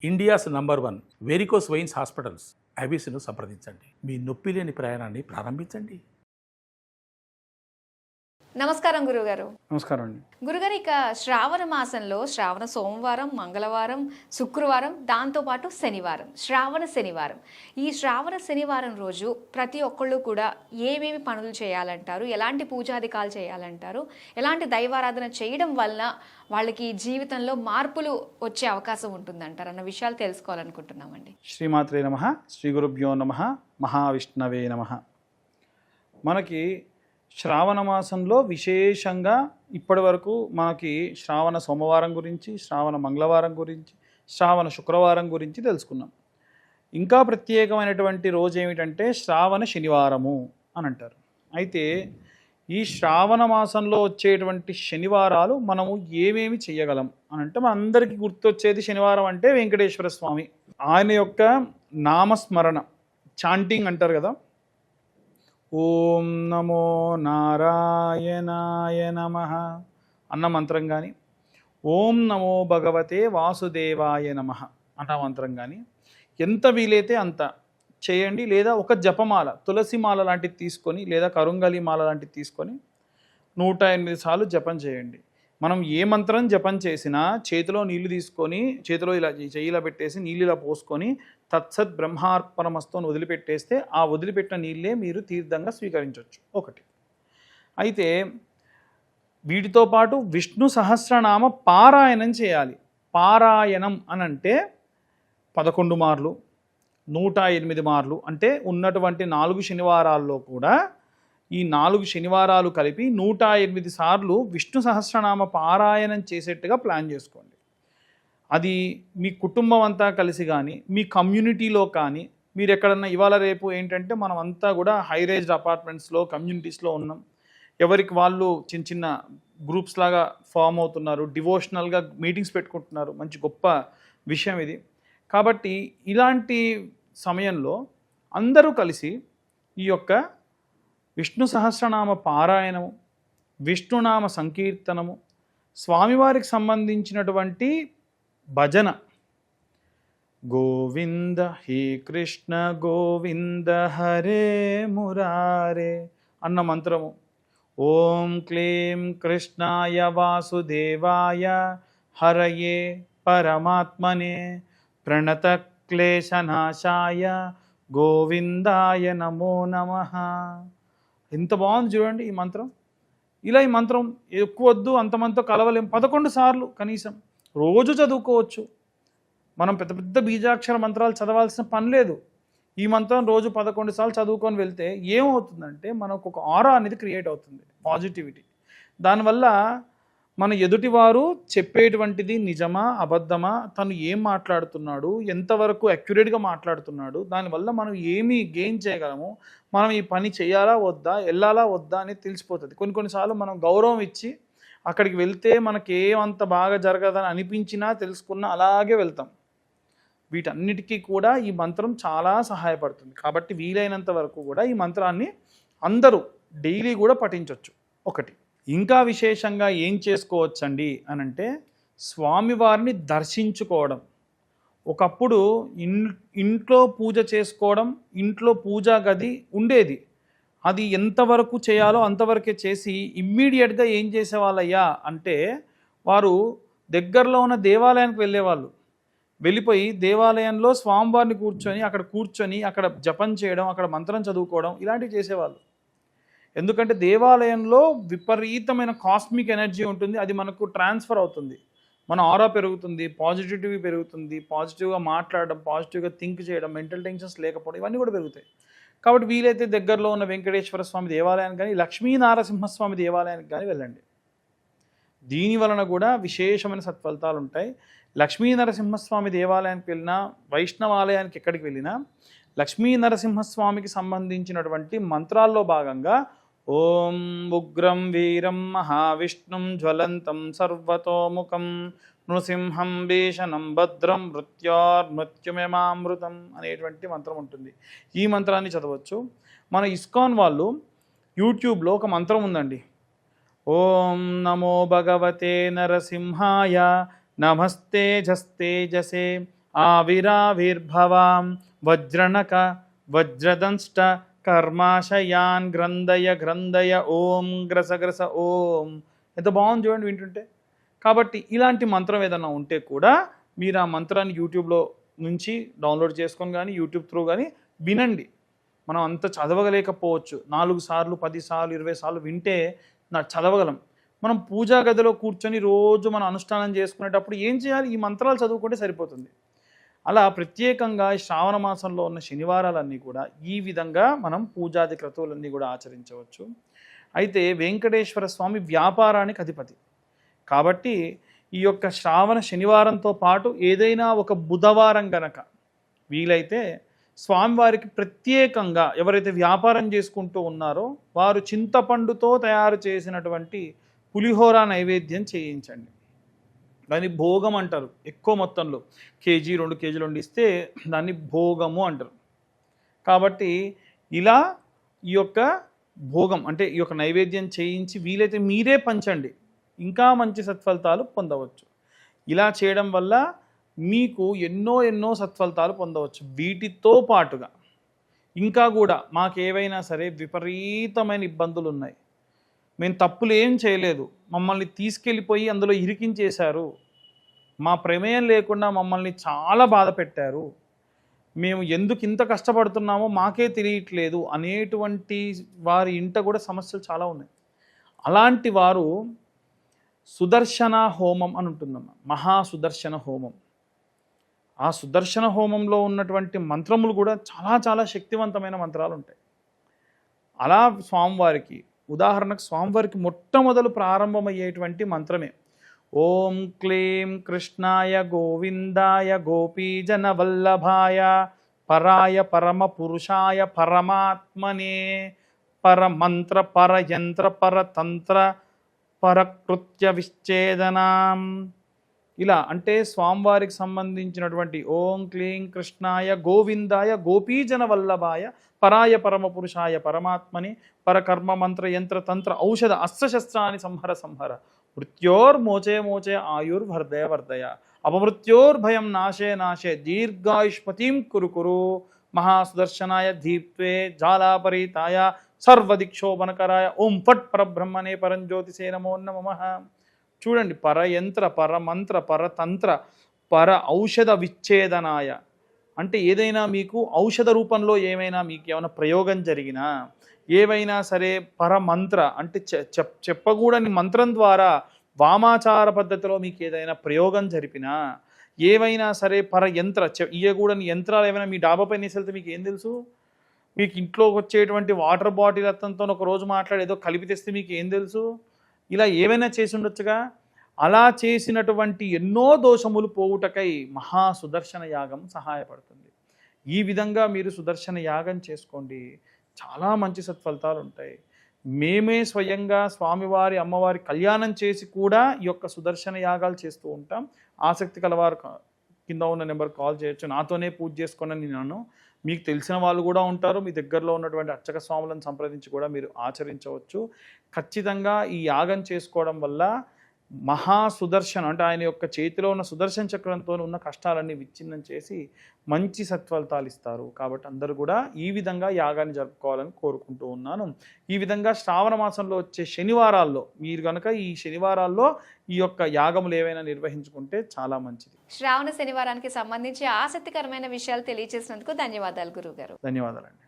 India's number 1 varicose veins hospitals ఐబీసీను సంప్రదించండి. మీ నొప్పి లేని ప్రయాణాన్ని ప్రారంభించండి. నమస్కారం గురుగారు. నమస్కారం అండి. గురుగారు, ఇక శ్రావణ మాసంలో శ్రావణ సోమవారం, మంగళవారం, శుక్రవారం, దాంతోపాటు శనివారం, శ్రావణ శనివారం. ఈ శ్రావణ శనివారం రోజు ప్రతి ఒక్కళ్ళు కూడా ఏమేమి పనులు చేయాలంటారు, ఎలాంటి పూజాధికాలు చేయాలంటారు, ఎలాంటి దైవారాధన చేయడం వలన వాళ్ళకి జీవితంలో మార్పులు వచ్చే అవకాశం ఉంటుందంటారు అన్న విషయాలు తెలుసుకోవాలనుకుంటున్నామండి. శ్రీమాత్రే నమః, శ్రీ గురుభ్యో నమః, మహావిష్ణవే నమః. మనకి శ్రావణ మాసంలో విశేషంగా ఇప్పటి వరకు మనకి శ్రావణ సోమవారం గురించి, శ్రావణ మంగళవారం గురించి, శ్రావణ శుక్రవారం గురించి తెలుసుకున్నాం. ఇంకా ప్రత్యేకమైనటువంటి రోజు ఏమిటంటే శ్రావణ శనివారము అని అంటారు. అయితే ఈ శ్రావణ మాసంలో వచ్చేటువంటి శనివారాలు మనము ఏమేమి చేయగలం అని అంటే మనందరికీ గుర్తొచ్చేది శనివారం అంటే వెంకటేశ్వర స్వామి, ఆయన యొక్క నామస్మరణ, చాంటింగ్ అంటారు కదా. ఓం నమో నారాయణాయ నమః అన్న మంత్రం కానీ, ఓం నమో భగవతే వాసుదేవాయ నమః అన్న మంత్రం కానీ ఎంత వీలైతే అంత చేయండి. లేదా ఒక జపమాల, తులసి మాల లాంటిది తీసుకొని, లేదా కరుంగలి మాల లాంటిది తీసుకొని 108 సార్లు జపం చేయండి. మనం ఏ మంత్రం జపం చేసినా చేతిలో నీళ్లు తీసుకొని, చేతిలో ఇలా చెయ్యిలా పెట్టేసి నీళ్ళు ఇలా పోసుకొని తత్సత్ బ్రహ్మార్పణమస్తు అని వదిలిపెట్టేస్తే ఆ వదిలిపెట్టిన నీళ్ళే మీరు తీర్థంగా స్వీకరించవచ్చు. ఒకటి. అయితే వీటితో పాటు విష్ణు సహస్రనామ పారాయణం చేయాలి. పారాయణం అని అంటే 11 మార్లు, 108 మార్లు, అంటే ఉన్నటువంటి 4 శనివారాల్లో కూడా ఈ 4 శనివారాలు కలిపి 108 సార్లు విష్ణు సహస్రనామ పారాయణం చేసేట్టుగా ప్లాన్ చేసుకోండి. అది మీ కుటుంబం అంతా కలిసి కానీ, మీ కమ్యూనిటీలో కానీ, మీరు ఎక్కడన్నా ఇవాళ రేపు ఏంటంటే మనం అంతా కూడా హై రేజ్డ్ అపార్ట్మెంట్స్లో, కమ్యూనిటీస్లో ఉన్నాం. ఎవరికి వాళ్ళు చిన్న చిన్న గ్రూప్స్ లాగా ఫామ్ అవుతున్నారు, డివోషనల్గా మీటింగ్స్ పెట్టుకుంటున్నారు. మంచి గొప్ప విషయం ఇది. కాబట్టి ఇలాంటి సమయంలో అందరూ కలిసి ఈ యొక్క విష్ణు సహస్రనామ పారాయణము, విష్ణునామ సంకీర్తనము, స్వామివారికి సంబంధించినటువంటి భజన, గోవింద హే కృష్ణ గోవింద హరే మురారే అన్న మంత్రము, ఓం క్లీం కృష్ణాయ వాసుదేవాయ హరయే పరమాత్మనే ప్రణత క్లేశనాశాయ గోవిందాయ నమో నమః. ఎంత బాగుంది చూడండి ఈ మంత్రం. ఇలా ఈ మంత్రం ఎక్కువ వద్దు, అంతమంతో కలవలేం. 11 సార్లు కనీసం రోజు చదువుకోవచ్చు. మనం పెద్ద పెద్ద బీజాక్షర మంత్రాలు చదవాల్సిన పని లేదు. ఈ మంత్రం రోజు 11 సార్లు చదువుకొని వెళ్తే ఏమవుతుందంటే మనకు ఒక ఆరా అనేది క్రియేట్ అవుతుంది, పాజిటివిటీ. దానివల్ల మన ఎదుటివారు చెప్పేటువంటిది నిజమా అబద్ధమా, తను ఏం మాట్లాడుతున్నాడు, ఎంతవరకు అక్యురేట్గా మాట్లాడుతున్నాడు, దానివల్ల మనం ఏమి గెయిన్ చేయగలము, మనం ఈ పని చేయాలా వద్దా, వెళ్ళాలా వద్దా అనేది తెలిసిపోతుంది. కొన్నిసార్లు మనం గౌరవం ఇచ్చి అక్కడికి వెళ్తే మనకి ఏమంత బాగా జరగదని అనిపించినా తెలుసుకున్నా అలాగే వెళ్తాం. వీటన్నిటికీ కూడా ఈ మంత్రం చాలా సహాయపడుతుంది. కాబట్టి వీలైనంత వరకు కూడా ఈ మంత్రాన్ని అందరూ డైలీ కూడా పఠించవచ్చు. ఒకటి. ఇంకా విశేషంగా ఏం చేసుకోవచ్చండి అని అంటే స్వామివారిని దర్శించుకోవడం. ఒకప్పుడు ఇంట్లో పూజ చేసుకోవడం, ఇంట్లో పూజా గది ఉండేది. అది ఎంతవరకు చేయాలో అంతవరకే చేసి ఇమ్మీడియట్గా ఏం చేసేవాళ్ళయ్యా అంటే వారు దగ్గరలో ఉన్న దేవాలయానికి వెళ్ళేవాళ్ళు. వెళ్ళిపోయి దేవాలయంలో స్వామివారిని కూర్చొని అక్కడ జపం చేయడం, అక్కడ మంత్రం చదువుకోవడం ఇలాంటివి చేసేవాళ్ళు. ఎందుకంటే దేవాలయంలో విపరీతమైన కాస్మిక్ ఎనర్జీ ఉంటుంది. అది మనకు ట్రాన్స్ఫర్ అవుతుంది, మన ఆరా పెరుగుతుంది, పాజిటివిటీ పెరుగుతుంది, పాజిటివ్గా మాట్లాడడం, పాజిటివ్గా థింక్ చేయడం, మెంటల్ టెన్షన్స్ లేకపోవడం ఇవన్నీ కూడా పెరుగుతాయి. కాబట్టి వీలైతే దగ్గరలో ఉన్న వెంకటేశ్వర స్వామి దేవాలయానికి కానీ, లక్ష్మీనారసింహస్వామి దేవాలయానికి కానీ వెళ్ళండి. దీని వలన కూడా విశేషమైన సత్ఫలితాలు ఉంటాయి. లక్ష్మీనరసింహస్వామి దేవాలయానికి వెళ్ళినా, వైష్ణవాలయానికి ఎక్కడికి వెళ్ళినా లక్ష్మీనరసింహస్వామికి సంబంధించినటువంటి మంత్రాల్లో భాగంగా ఓం ఉగ్రం వీరం మహావిష్ణుం జ్వలంతం సర్వతోముఖం నృసింహం భీషణం భద్రం మృత్యుమేమామృతం అనేటువంటి మంత్రం ఉంటుంది. ఈ మంత్రాన్ని చదవచ్చు. మన ఇస్కాన్ వాళ్ళు యూట్యూబ్లో ఒక మంత్రం ఉందండి. ఓం నమో భగవతే నరసింహాయ నమస్తే జస్తే జసే ఆవిరావిర్భవాం వజ్రణక వజ్రదంష్ట కర్మాశయాన్ గ్రంథయ గ్రంథయ ఓం గ్రస ఓం. ఎంత బాగుంది చూడండి వింటుంటే. కాబట్టి ఇలాంటి మంత్రం ఏదైనా ఉంటే కూడా మీరు ఆ మంత్రాన్ని యూట్యూబ్లో నుంచి డౌన్లోడ్ చేసుకొని కానీ యూట్యూబ్ త్రూ కానీ వినండి. మనం అంత చదవగలేకపోవచ్చు, 4 సార్లు 10 సార్లు 20 సార్లు వింటే చదవగలం. మనం పూజా గదిలో కూర్చొని రోజు మనం అనుష్ఠానం చేసుకునేటప్పుడు ఏం చేయాలి? ఈ మంత్రాలు చదువుకుంటే సరిపోతుంది. అలా ప్రత్యేకంగా శ్రావణ మాసంలో ఉన్న శనివారాలన్నీ కూడా ఈ విధంగా మనం పూజాది క్రతువులన్నీ కూడా ఆచరించవచ్చు. అయితే వెంకటేశ్వర స్వామి వ్యాపారానికి అధిపతి కాబట్టి ఈ యొక్క శ్రావణ శనివారంతో పాటు ఏదైనా ఒక బుధవారం గనక వీలైతే స్వామివారికి ప్రత్యేకంగా ఎవరైతే వ్యాపారం చేసుకుంటూ ఉన్నారో వారు చింతపండుతో తయారు చేసినటువంటి పులిహోర నైవేద్యం చేయించండి. దాన్ని భోగం అంటారు. ఎక్కువ మొత్తంలో 1 కేజీ 2 కేజీలు వండిస్తే దాన్ని భోగము అంటారు. కాబట్టి ఇలా ఈ యొక్క భోగం అంటే ఈ యొక్క నైవేద్యం చేయించి వీలైతే మీరే పంచండి, ఇంకా మంచి సత్ఫలితాలు పొందవచ్చు. ఇలా చేయడం వల్ల మీకు ఎన్నో సత్ఫలితాలు పొందవచ్చు. వీటితో పాటుగా ఇంకా కూడా మాకేవైనా సరే విపరీతమైన ఇబ్బందులు ఉన్నాయి, మేము తప్పులు ఏం చేయలేదు, మమ్మల్ని తీసుకెళ్ళిపోయి అందులో ఇరికించేశారు, మా ప్రమేయం లేకుండా మమ్మల్ని చాలా బాధ పెట్టారు, మేము ఎందుకు ఇంత కష్టపడుతున్నామో మాకే తెలియట్లేదు అనేటువంటి వారి ఇంట కూడా సమస్యలు చాలా ఉన్నాయి. అలాంటి వారు సుదర్శన హోమం అని ఉంటుందమ్మా, మహాసుదర్శన హోమం. ఆ సుదర్శన హోమంలో ఉన్నటువంటి మంత్రములు కూడా చాలా శక్తివంతమైన మంత్రాలు ఉంటాయి. అలా స్వామివారికి ఉదాహరణకు స్వామివారికి మొట్టమొదలు ప్రారంభమయ్యేటువంటి మంత్రమే ఓం క్లీం కృష్ణాయ గోవిందాయ గోపీజన వల్లభాయ పరాయ పరమ పురుషాయ పరమాత్మనే పరమంత్ర పరయంత్ర పరతంత్ర పరకృత్య విచ్ఛేదనాం. ఇలా అంటే స్వామివారికి సంబంధించినటువంటి ఓం క్లీం కృష్ణాయ గోవిందాయ గోపీజన వల్లభాయ పరాయ పరమ పురుషాయ పరమాత్మని పరకర్మ మంత్ర యంత్ర తంత్ర ఔషధ అస్త్రశస్త్రాన్ని సంహర మృత్యోర్మోచే ఆయుర్వర్ధయ అపమృత్యోర్భయం నాశే దీర్ఘాయుష్మతీం కురు మహాసుదర్శనాయ దీప్త్వే జాలాపరీతాయ సర్వదిక్షోభనకరాయ ఓం ఫట్ పరబ్రహ్మణే పరంజ్యోతిసే నమో నమః. చూడండి, పరయంత్ర పరమంత్ర పరతంత్ర పర ఔషధ విచ్ఛేదనాయ అంటే ఏదైనా మీకు ఔషధ రూపంలో ఏమైనా మీకు ఏమైనా ప్రయోగం జరిగినా, ఏవైనా సరే పరమంత్ర అంటే చెప్పకూడని మంత్రం ద్వారా వామాచార పద్ధతిలో మీకు ఏదైనా ప్రయోగం జరిపినా, ఏవైనా సరే పరయంత్ర ఇయ్యకూడని యంత్రాలు ఏమైనా మీ డాబా పైన వేసి మీకు ఏం తెలుసు? మీకు ఇంట్లోకి వచ్చేటువంటి వాటర్ బాటిల్ అతనితో ఒక రోజు మాట్లాడి ఏదో కలిపి తెస్తే మీకు ఏం తెలుసు? ఇలా ఏవైనా చేసి ఉండొచ్చుగా. అలా చేసినటువంటి ఎన్నో దోషములు పోవుటకై మహాసుదర్శన యాగం సహాయపడుతుంది. ఈ విధంగా మీరు సుదర్శన యాగం చేసుకోండి, చాలా మంచి సత్ఫలితాలు ఉంటాయి. మేమే స్వయంగా స్వామివారి అమ్మవారి కళ్యాణం చేసి కూడా ఈ యొక్క సుదర్శన యాగాలు చేస్తూ ఉంటాం. ఆసక్తి కలవారు కింద ఉన్న నెంబర్ కాల్ చేయొచ్చు. నాతోనే పూజ చేసుకోనని నేను, మీకు తెలిసిన వాళ్ళు కూడా ఉంటారు, మీ దగ్గరలో ఉన్నటువంటి అర్చక స్వాములను సంప్రదించి కూడా మీరు ఆచరించవచ్చు. ఖచ్చితంగా ఈ యాగం చేసుకోవడం వల్ల మహాసుదర్శనం అంటే ఆయన యొక్క చేతిలో ఉన్న సుదర్శన చక్రంతో ఉన్న కష్టాలన్నీ విచ్ఛిన్నం చేసి మంచి సత్ఫలితాలు ఇస్తారు. కాబట్టి అందరూ కూడా ఈ విధంగా యాగాన్ని జరుపుకోవాలని కోరుకుంటూ ఉన్నాను. ఈ విధంగా శ్రావణ మాసంలో వచ్చే శనివారాల్లో మీరు కనుక ఈ శనివారాల్లో ఈ యొక్క యాగములు ఏవైనా నిర్వహించుకుంటే చాలా మంచిది. శ్రావణ శనివారానికి సంబంధించి ఆసక్తికరమైన విషయాలు తెలియజేసినందుకు ధన్యవాదాలు గురుగారు. ధన్యవాదాలండి.